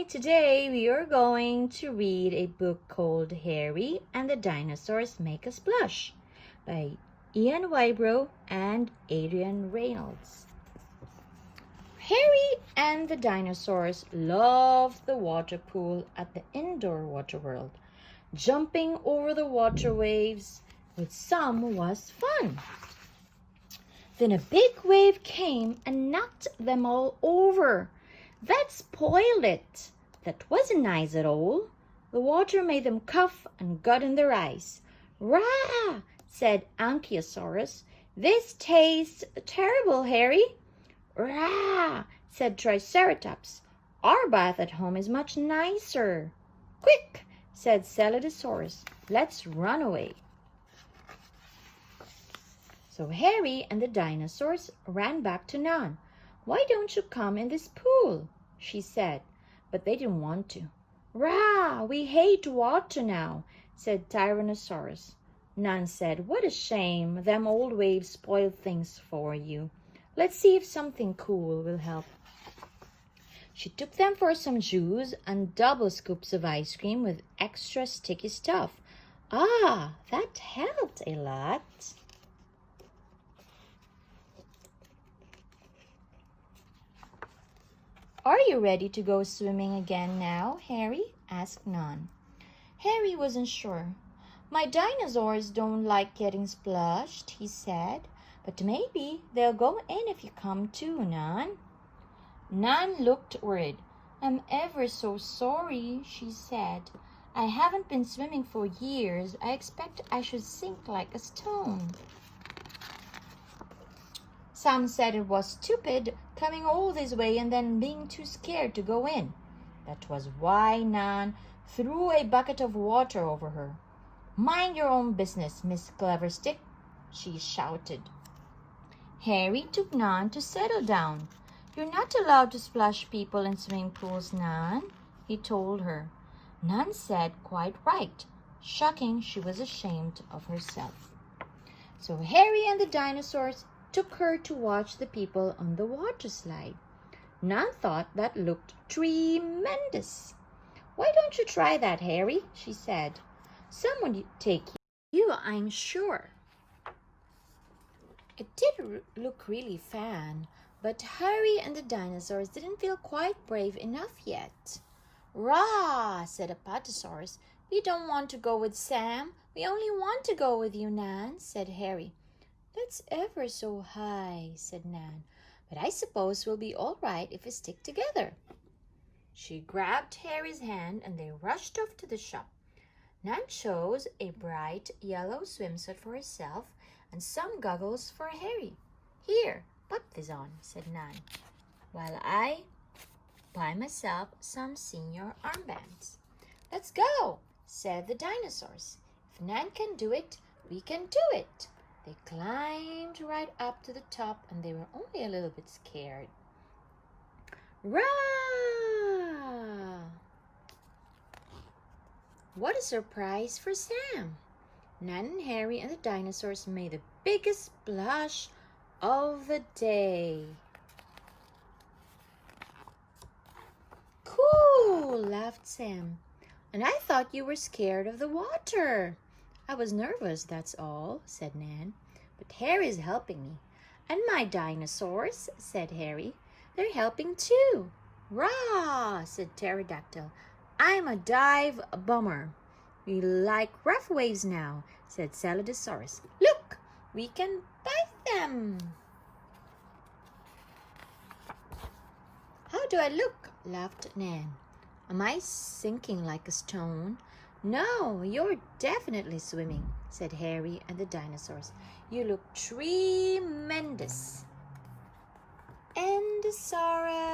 today we are going to read a book called Harry and the Dinosaurs Make Us Blush by Ian Whybrow and Adrian Reynolds. Harry and the dinosaurs loved the water pool at the indoor water world. Jumping over the water waves with some was fun. Then a big wave came and knocked them all over. That spoiled it. That wasn't nice at all. The water made them cough and got in their eyes. "Rah!" said Ankylosaurus. "This tastes terrible, Harry." "Rah!" said Triceratops. "Our bath at home is much nicer." "Quick!" said Celadiosaurus. "Let's run away." So Harry and the dinosaurs ran back to Nan. "Why don't you come in this pool?" she said, but they didn't want to. "Rah! We hate water now," said Tyrannosaurus. Nan said, "What a shame. Them old waves spoil things for you. Let's see if something cool will help." She took them for some juice and double scoops of ice cream with extra sticky stuff. That helped a lot. "Are you ready to go swimming again now, Harry?" asked Nan. Harry wasn't sure. "My dinosaurs don't like getting splashed," he said. "But maybe they'll go in if you come too, Nan." Nan looked worried. "I'm ever so sorry," she said. "I haven't been swimming for years. I expect I should sink like a stone." Some said it was stupid coming all this way and then being too scared to go in. That was why Nan threw a bucket of water over her. "Mind your own business, Miss Cleverstick," she shouted. Harry took Nan to settle down. "You're not allowed to splash people in swimming pools, Nan," he told her. Nan said, "Quite right." Shocking, she was ashamed of herself. So Harry and the dinosaurs took her to watch the people on the water slide. Nan thought that looked tremendous. "Why don't you try that, Harry?" she said. "Someone would take you, I'm sure." It did look really fun, but Harry and the dinosaurs didn't feel quite brave enough yet. "Rah!" said Apatosaurus. "We don't want to go with Sam. We only want to go with you, Nan," said Harry. "That's ever so high," said Nan. "But I suppose we'll be all right if we stick together." She grabbed Harry's hand and they rushed off to the shop. Nan chose a bright yellow swimsuit for herself and some goggles for Harry. "Here, put this on," said Nan, "while I buy myself some senior armbands." "Let's go," said the dinosaurs. "If Nan can do it, we can do it." They climbed right up to the top and they were only a little bit scared. Rah! What a surprise for Sam! Nan and Harry and the dinosaurs made the biggest splash of the day. "Cool!" laughed Sam. "And I thought you were scared of the water." "I was nervous, that's all," said Nan. "But Harry's helping me." "And my dinosaurs," said Harry. "They're helping too." "Rah!" said Pterodactyl. "I'm a dive bomber." "We like rough waves now," said Celadiosaurus. "Look, we can bite them." "How do I look?" laughed Nan. "Am I sinking like a stone?" "No, you're definitely swimming," said Harry and the dinosaurs. "You look tremendous." Endosaurus.